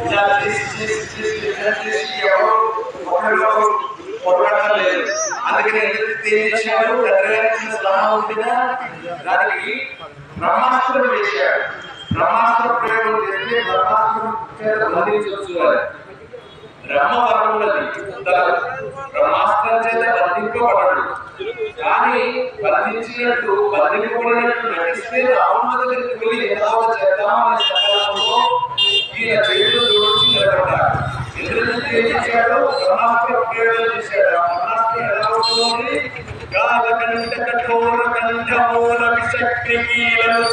ఇలా చేసి ఎవరు ఒకరిలో పొరగలేదు. అందుకని చేశాడు ఎదురైన సలహా ఉండినా దానికి బ్రహ్మాస్త్రం వేశాడు. బ్రహ్మాస్త్ర ప్రయోగం చేస్తే బ్రహ్మాస్త్రం బంధించవచ్చు. బ్రహ్మవరములది బ్రహ్మాస్త్రం చేత బంధింపబడడు. కానీ బంధించినట్టు బంధింపబడినట్టు నటిస్తే రావణ దగ్గరికి వెళ్ళి ఏదో చేద్దామనే సంకల్పంలో ఈయన చేతులు జోడించి నిలబడ్డాడు. ఇంద్రుడికి ఏం చేశాడు? బ్రహ్మాస్త్ర ప్రయోగం చేశాడు. ఆ బ్రహ్మాస్త్రం ఎలా ఉంటుంది? కాలకంఠ కఠోర కంఠమూల విషక్రికీలలోచనరేగి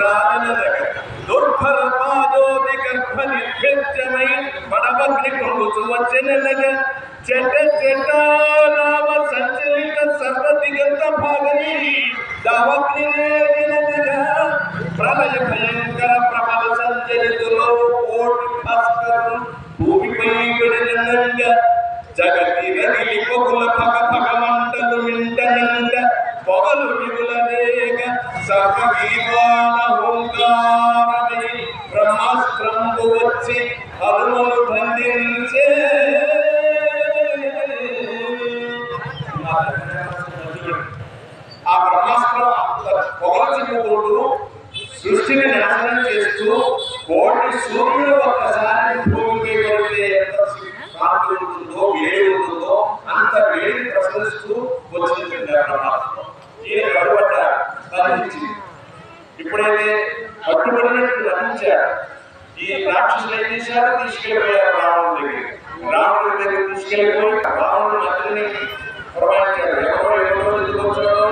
రాజనరక దుర్భర పాదోది గర్భ నిర్భేద్యమై పడవగ్ని పొంగుచు వచ్చెననగా చెట చెట నామ సంచలిత సర్వదిగంత భాగని దావగ్ని రేగిననగా ప్రళయ భయంకర ప్రబల సంచలితులో కోటి భాస్కరు భూమిపై గడిననగా జగతి రగిలి పొగుల పగ పగ మంటలు మింటనంట పొగలు మిగులరేగ సర్వగీవాన హోంకారమై బ్రహ్మాస్త్రంబు వచ్చి హనుమను బంధించే. ఆ బ్రహ్మాస్త్రం పొగల చిన్నతోడు సృష్టిని నాశనం చేస్తూ కోటి సూర్యుడు ఒక్కసారి భూమిపై పడితే ఎంత కాంతి ఉంటుందో వేడి ఉంటుందో అంత వేడిని ప్రసరిస్తూ వచ్చింది బ్రహ్మాస్త్రం. ఈయన కడుబడ్డాడు, బంధించి ఇప్పుడైతే పట్టుబడినట్టు నటించాడు. ఈ రాక్షసులు ఏం చేశారు? తీసుకెళ్ళిపోయారు రావణుడి దగ్గరికి. రావణుడి దగ్గర తీసుకెళ్ళిపోయి రావణుడు మంత్రిని ప్రమాణించాడు. ఎవరో ఎందుకు వచ్చాడో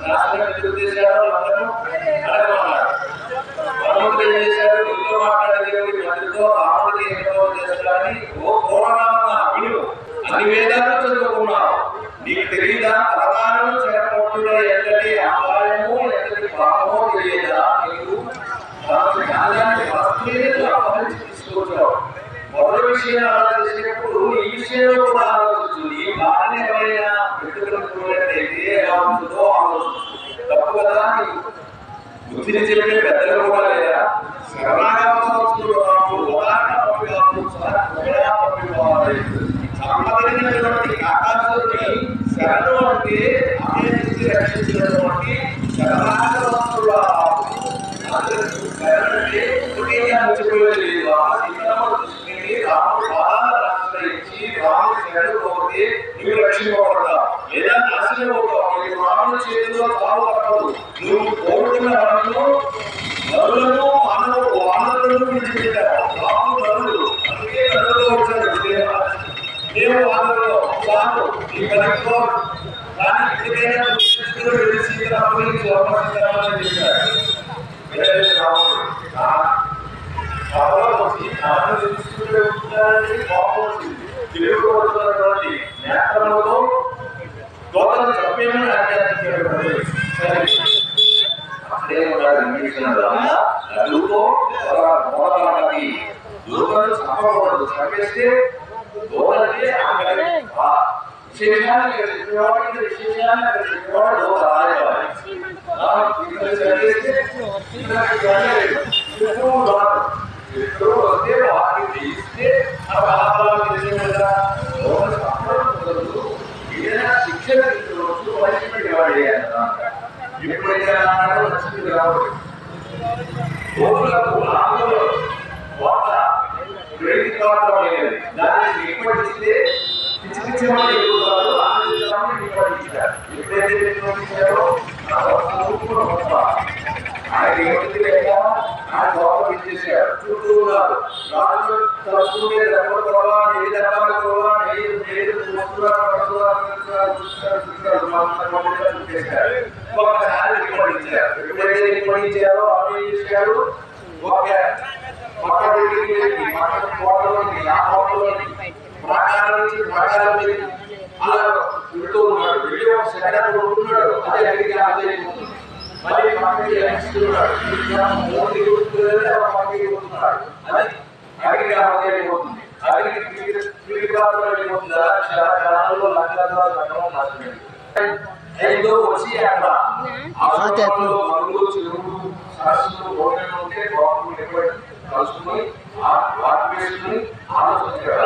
నాశనం ఎందుకు చేశాడో అందరూ అడగమన్నాడు. రావణుడు ఏం చేశాడు? ఇంట్లో మాట్లాడే మంత్రితో రావణుడికి ఏదో చేస్తాడని ఓ పూర్వనామా విను, అన్ని వేదాలు చదువుకున్నావు, నీకు తెలియదా? పరమాణం చేరపట్టులో ఎంతటి ఆదాయమో ఎంతటి పాపమో తెలియదా? నీకు జ్ఞానాన్ని వస్తువులు అపహరించి తీసుకొచ్చావు. మొదటి విషయం ఆలోచించినప్పుడు ఈ విషయంలో కూడా ఆలోచించు. నీ భార్యని ఎవరైనా పెట్టుకున్నట్లయితే ఎలా ఉంటుందో ఆలోచించు. తప్పు కదా? బుద్ధిని చెప్పే పెద్దలు కూడా లేదా? శరణాగతుడు సంపదైనటువంటి ఆకాశాన్ని శరణు అంటే అభ్యర్థించి రక్షించినటువంటి శరణాగతుడు. నువ్వు రక్షింపబడతావు లేదా నాశనం అవుతావు. రాముడు చేతిలో తావు తప్పదు. నువ్వు కోరుకున్న వరంలో నరులను వానరులను విడిచిపెట్టావు. రాముడు నరుడు, అందుకే నరులో వచ్చాడు. నేను వానరులో చాలు ఈ కనెక్ట్లో. కానీ ఇప్పటికైనా వెళ్ళి సీతారాముడికి స్వర్ణించాలని చెప్పాడు. తిరుగుతున్నటువంటి నేత్రములతో దోతను చంపేమని ఆజ్ఞాపించాడు. దూతను చంపకూడదు. చంపేస్తే దూతలకి విశేషాన్ని చెప్పేవాడు దూత రాజేవాడు. ఎప్పుడు వస్తే వాటిని తీస్తే ఆ ఫలాఫలాలు తెలిసిన కదా. ఏదైనా శిక్షణ తీసుకోవచ్చు, పనిష్మెంట్ ఇవ్వాలి అన్నమాట. ఎప్పుడైతే నచ్చింది రావాలి. కోతులకు నాలుగు కోట వేడి కావడమైనది. దాన్ని నిప్పటిస్తే పిచ్చి పిచ్చి వాళ్ళు ఎదుగుతారు. ఆనందించాలని నిప్పటించారు. ఎప్పుడైతే నిప్పటించారో గొప్ప ఆయన ఏమిటి లేక ఆ గొప్ప ఇచ్చేసాడు. చుట్టూ ఉన్నారు రాజు తలుచుకుంటే దెబ్బలు కొడవా, నెయ్యి దెబ్బలు కొడవా, నెయ్యి చుట్టేశారు. ఒక్కసారి నిప్పటించారు. ఎప్పుడైతే నిప్పటించారో అప్పుడు ఏం చేశాడు? ఒక పక్క దగ్గరికి పక్క కోటలోకి ఆ కోటలోకి ప్రాకారం నుంచి ప్రాకారం వెళ్ళి అలా వెళ్తూ ఉన్నాడు. వెళ్ళి ఒక సెకండ్ కొడుతున్నాడు. అదే అడిగి ఆశ్చర్యపోతుంది. మళ్ళీ పక్కకి ఎక్కిస్తున్నాడు. మోడీ కొడుతున్నాడు. అది అడిగి ఆశ్చర్యపోతుంది. అడిగి తిరిగి వెళ్ళిపోతుందా? క్షణాలలో లక్షణాలు నాశనం. ఐదో వచ్చి అక్కడ ఆశ్రమంలో చెరువులు సరస్సులు ఉంటే కలుసుకుని వాటి వేసుకుని ఆలోచించాడు.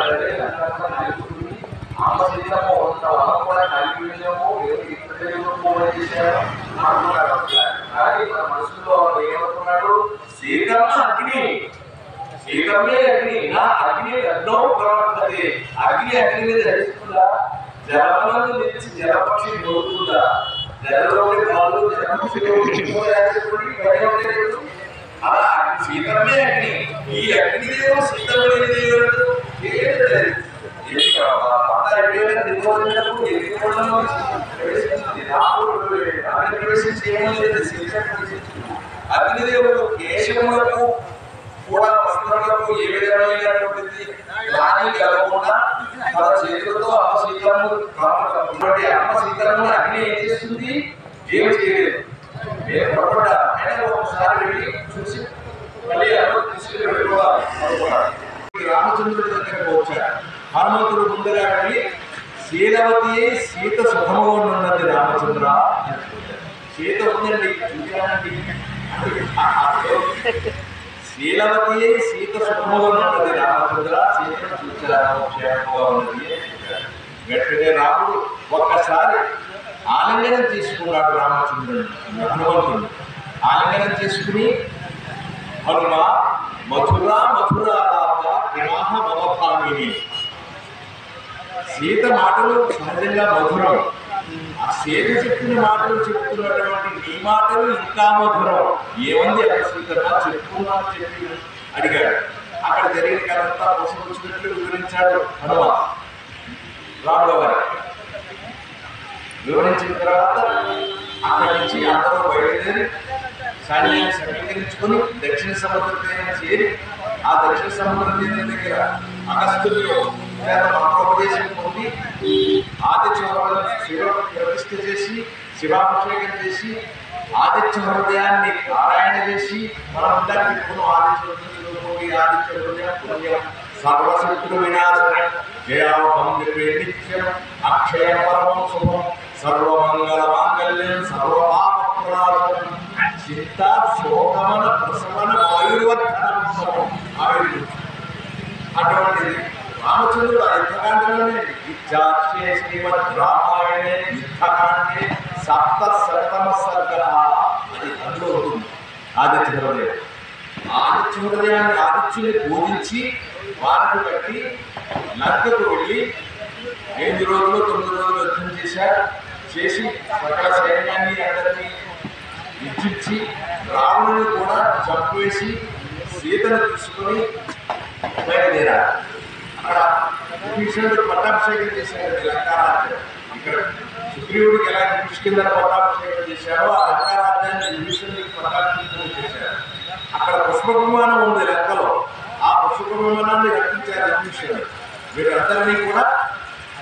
అమ్మ సీతమ్మ ఉన్న వల్ల కూడా కలిగిపోయినాము చేశారు అనుకున్నాడు. కానీ మన మనసులో ఏమనుకున్నాడు, సీతమ్మ అగ్ని, సీతమ్మే అగ్ని, నా అగ్ని ఎన్నో ప్రవర్తది. అగ్ని అగ్ని మీద జరుగుతుందా, జలములను నిలిచి జలపక్షి దొరుకుతుందా, జలంలోని పాలు జలపక్షి అలా సీతమ్మే అగ్ని. ఈ అగ్నిదేవుడు సీతమ్మ దేవుడు అగ్నిదేవుడు కేశములకు కూడా వస్త్రములకు ఏ విధమైనటువంటి హాని కలగకుండా తన చేతులతో అమ్మ సీతమ్మ అమ్మ సీతమ్మ అగ్ని ఏం చేస్తుంది, ఏమి చేయలేదు. నేను పొరపడ్డా ఆయన ఒకసారి వెళ్ళి చూసి మళ్ళీ తీసుకుని వెళ్ళిపోవాలి. రామచంద్రుడి దగ్గరకు వచ్చాడు. హనుమంతుడు ముందుగా వెళ్ళి శీలవతి సీత సుఖముగా ఉన్నది రామచంద్ర, సీత ఉందండి చూశానండి, శీలవతి సీత సుఖముగా ఉన్నది రామచంద్ర, సీతను చూశాను క్షేమంగా ఉన్నది. వెంటనే రాముడు ఒక్కసారి ఆలింగనం తీసుకున్నాడు రామచంద్రుడు. హనుమంతుడు ఆలింగనం చేసుకుని హనుమ మధురా మధురాలాప వివాహ మమభామిని, సీత మాటలు సహజంగా మధురం, ఆ సీత చెప్పిన మాటలు చెప్తున్నటువంటి నీ మాటలు ఇంకా మధురం, ఏముంది అక్కడ సీతమ్మ చెప్పుకున్నా చెప్పి అడిగాడు. అక్కడ జరిగిన కథంతా వచ్చినట్లు వివరించాడు హనుమ రాముల వారి. వివరించిన తర్వాత అక్కడి నుంచి అందరూ బయలుదేరి సైన్యాన్ని సమీకరించుకుని దక్షిణ సముద్ర తీరం చేరి ఆ దక్షిణ సముద్ర తీరం దగ్గర అగస్త్యుడు మంత్రోపదేశం పొంది ఆదిత్య ప్రతిష్ఠ చేసి శివాభిషేకం చేసి ఆదిత్య హృదయాన్ని పారాయణ చేసి మనం ఇప్పుడు ఆదిత్య హృదయం పుణ్యం సర్వశత్రు వినాశనం జయావహం నిత్యం అక్షయ పరమం శుభం సర్వమంగళ మాంగళ్యం సర్వపాప ప్రనాశనం చింతా శోకమన ప్రసవన ఆయుర్వర్ధనం ఆయుర్వేదం. అటువంటిది రామచంద్రుడు ఆ యుద్ధకాండలోనే విద్యాక్షే శ్రీమద్ రామాయణే యుద్ధకాండే సప్త సప్తమ సర్గ అది అందులో ఉంటుంది. ఆదిత్య హృదయం, ఆదిత్య హృదయాన్ని ఆదిత్యుని పూజించి వారిని బట్టి లంకకు వెళ్ళి 8 రోజులు 9 రోజులు యుద్ధం చేశారు. చేసి సకల సైన్యాన్ని అందరినీ విధించి రావణుని కూడా చంపేసి సీతను తీసుకొని బయలుదేరారు. అక్కడ విభీషణుడు పట్టాభిషేకం చేశాడు లంకారాజ్యం. ఇక్కడ సుగ్రీవుడికి ఎలా కిష్కింధర పట్టాభిషేకం చేశారో ఆ లంకారాజ్యాన్ని విభీషణుడికి పట్టాభిషేకం చేశారు. అక్కడ పుష్ప విమానం ఉంది లంకలో, ఆ పుష్ప విమానాన్ని రక్షించారు విభీషణుడు. వీరందరినీ కూడా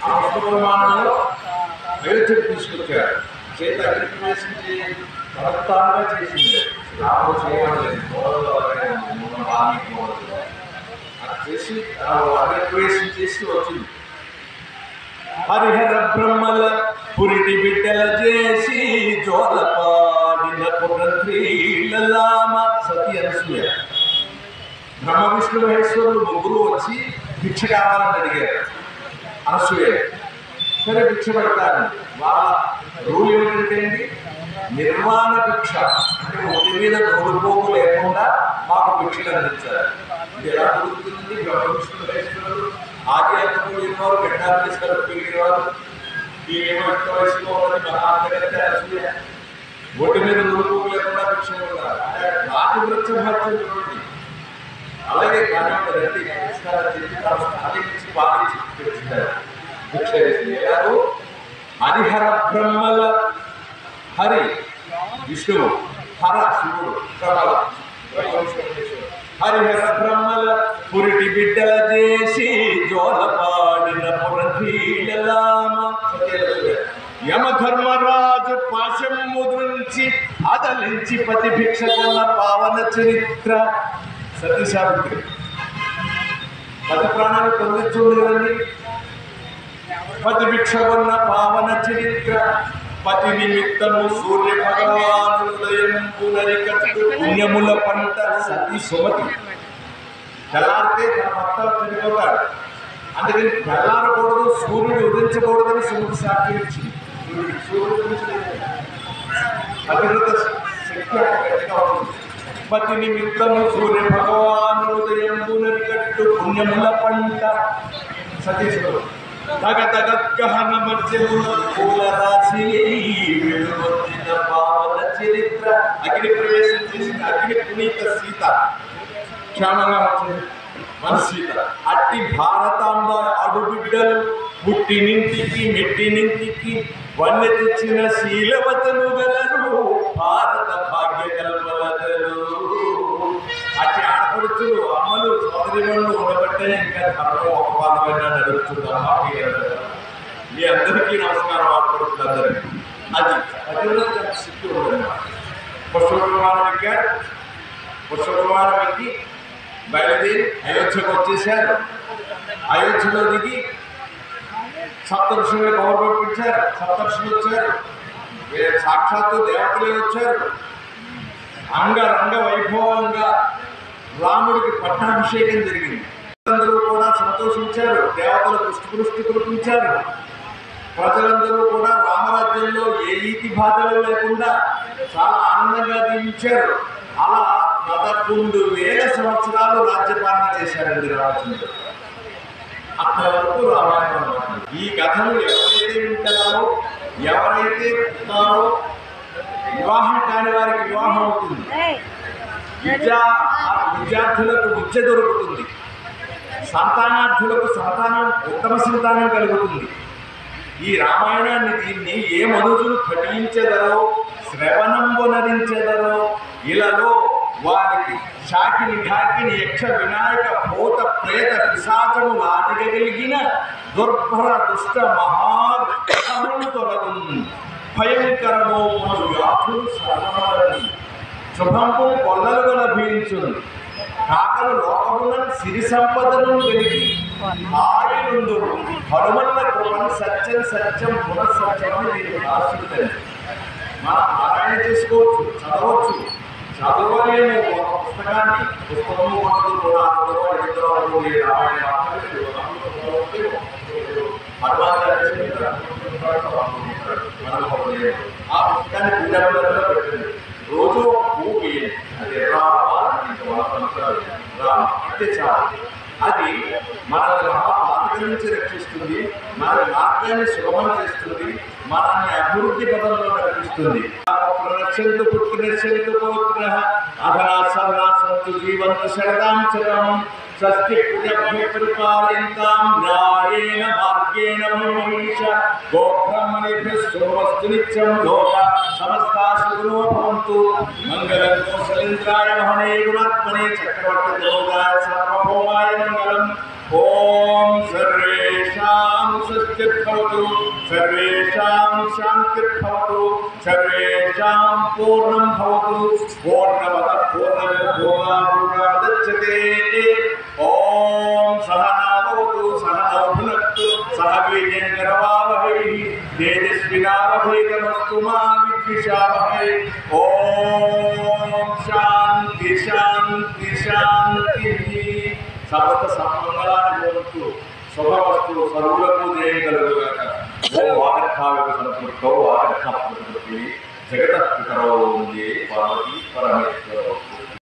ఆ పుష్ప విమానంలో అయోధ్యకు తీసుకొచ్చారు. చేత అగ్నిప్రవేశించి బలత్తాలుగా చేసింది. రాముడు చేయలేదు, అది చేసి అగ్నిప్రవేశం చేసి వచ్చింది. హరిహర బ్రహ్మల పురిటి బిడ్డల చేసి జోలపాడిన పురంత్రీలలామ సతి అనసూయ. బ్రహ్మ విష్ణు మహేశ్వరులు ముగ్గురు వచ్చి భిక్ష కావాలని అడిగారు అనసూయ. సరే భిక్ష పెడతారు. వాళ్ళ రూల్ ఏమిటంటే నిర్మాణ భిక్ష, అంటే ఒంటి మీద నోడుకోకు లేకుండా మాకు భిక్షలు అందించారు. ఇది ఎలా దొరుకుతుంది? బ్రహ్మ విష్ణు మహేశ్వరులు ఆధ్యాత్మికులు ఎన్నోరు పెట్టాలు తీసుకొని పెరిగేవారు. ఈ ఏమంట వయసులో ఉన్నది మహాంతగత అనసూయ ఒంటి మీద నోడుకోకు లేకుండా భిక్షలు ఉన్నారు. అంటే నాటి వృక్షభాగ్యం చూడండి. అలాగే కానివ్వండి రండి నుంచి పాలించి పెట్టింటారు. హరిహర బ్రహ్మల, హరి విష్ణువు, హర శివుడు, ప్రబల హరిహర బ్రహ్మల పురిటి బిడ్డల చేసి జోలపాడిన పురధీలలామ. యమధర్మరాజు పాశం ముద్రించి అదలించి పతి భిక్ష కొన్న పావన చరిత్ర సతీ సావిత్రి. పతి ప్రాణాలు పొందించుండేదండి. పతి భిక్ష కొన్న పావన చరిత్ర పతి నిమిత్తము సూర్య భగవాను ఉదయం పునరికట్టు పుణ్యముల పంట సతీ సుమతి. తెల్లారితే తన భర్త చనిపోతాడు. అందుకని తెల్లారకూడదు, సూర్యుడు ఉదయించకూడదని సూర్యుడు సాక్షి ఇచ్చింది. సూర్యుడు అతివృత శక్తి గట్టిగా ఉంటుంది. మతి నిమిత్తము సూర్య భగవాను ఉదయం కట్టు పుణ్యముల పంట సతీశ్వరుడు తగ తగహన మధ్యముల పూల రాశి వెలుగొందిన పావన చరిత్ర. అగ్ని ప్రవేశం చేసిన అగ్ని పునీత సీత క్షేమంగా వచ్చింది మన సీత. అట్టి భారతాంబ అడుబిడ్డలు పుట్టినింటికి మెట్టినింటికి వన్నె తెచ్చిన శీలవతలు గలరు భారత భాగ్య కల్పలతలు. అట్టి ఆడపడుచులు అమ్మలు సోదరిమణులు ఉండబట్టే ఇంకా ధర్మం ఒక పాదమైనా నడుస్తుందమ్మా. మీ అందరికీ నమస్కారం. ఆడపడుతులందరికీ అది అతివృత శక్తి ఉందన్నమాట. పుష్పకుమారం ఎక్కారు. పుష్పకుమారం ఎక్కి బయలుదేరి అయోధ్యకు వచ్చేసారు. అయోధ్యలో దిగి సప్తఋషులను కబురు పంపించారు. సప్తఋషులు వచ్చారు, సాక్షాత్తు దేవతలే వచ్చారు. అంగరంగ వైభవంగా రాముడికి పట్టాభిషేకం జరిగింది. అందరూ కూడా సంతోషించారు. దేవతలు పుష్టి కురిపించారు. ప్రజలందరూ కూడా రామరాజ్యంలో ఏ ఈతి బాధలు లేకుండా చాలా ఆనందంగా జీవించారు. అలా 11,000 సంవత్సరాలు రాజ్యపాలన చేశారండి రామచంద్రుడు. అక్కడి వరకు రామాయణం. ఈ కథను ఎవరైతే వింటారో, ఎవరైతే పుట్టారో, వివాహం కాని వారికి వివాహం అవుతుంది. విద్యార్థులకు విద్య దొరుకుతుంది. సంతానార్థులకు సంతానం, ఉత్తమ సంతానం కలుగుతుంది. ఈ రామాయణాన్ని దీన్ని ఏ మనుషులు పఠించెదరో, శ్రవణంబునరించెదరో ఇలాలో వారికి శాకిని ఢాకిని యక్ష వినాయక భూత ప్రేత పిశాచము నాటిగలిగిన దుర్భర దుష్ట మహాగ్రహములు తొలగును. భయంకరమో వ్యాధులు సర్వమరణి శుభంపు కొల్లలుగా లభించును. కాకలు లోకములను సిరి సంపదను కలిగి హాయిలుందురు. హనుమన్న కృపను సత్యం సత్యం పునఃసత్యం నేను రాసుకుంటాను. మనం పారాయణ చేసుకోవచ్చు, చదవచ్చు. చదవలేము ఒక పుస్తకాన్ని, పుస్తకము మనకు కూడా రామాయణ ఆ పుస్తకాన్ని పూజాపంలో పెట్టండి. రోజు పువ్వు వేయండి. అది అంటే చాలు. అది మనల్ని మహాపాతక నుంచి రక్షిస్తుంది, మన మార్గాన్ని సుగమం చేస్తుంది, మనల్ని అభివృద్ధి పదంలో నడిపిస్తుంది. రక్షంతు పుత్రక్షంతు పౌత్ర అధనాసంతు జీవంత శరదాం శరం స్వస్తి పూజభ్య పరిపాలయంతాం న్యాయేన మార్గేణ మహిష గోబ్రహ్మణేభ్యః శుభమస్తు నిత్యం. లోక సమస్తా సుఖినో భవంతు. మంగళం కౌసలేంద్రాయ మహనే గుణాత్మనే చక్రవర్తి దేవతాయ సార్వభౌమాయ మంగళం. ఓం సర్వేషాం స్వస్తిర్భవతు, సర్వేషాం శాంతిర్భవతు, సర్వేషాం పూర్ణం భవతు. పూర్ణమదః పూర్ణమిదం పూర్ణాద్ ఓం సహనా భవతు, సహనౌ భునక్తు, సహ వీర్యేంద్రవావహై, తేజస్వినావధీతమస్తు మా విద్విషావహై. ఓం శాంతి శాంతి శాంతి. సమస్త సన్మంగళాన్ని కోరుతూ శుభవస్తు సర్వులకు చేయగలుగుగాక. ఓ వాగర్థావిక సంపృక్తౌ వాగర్థ ప్రకృతి జగతః పితరౌ వందే పార్వతీ పరమేశ్వరౌ.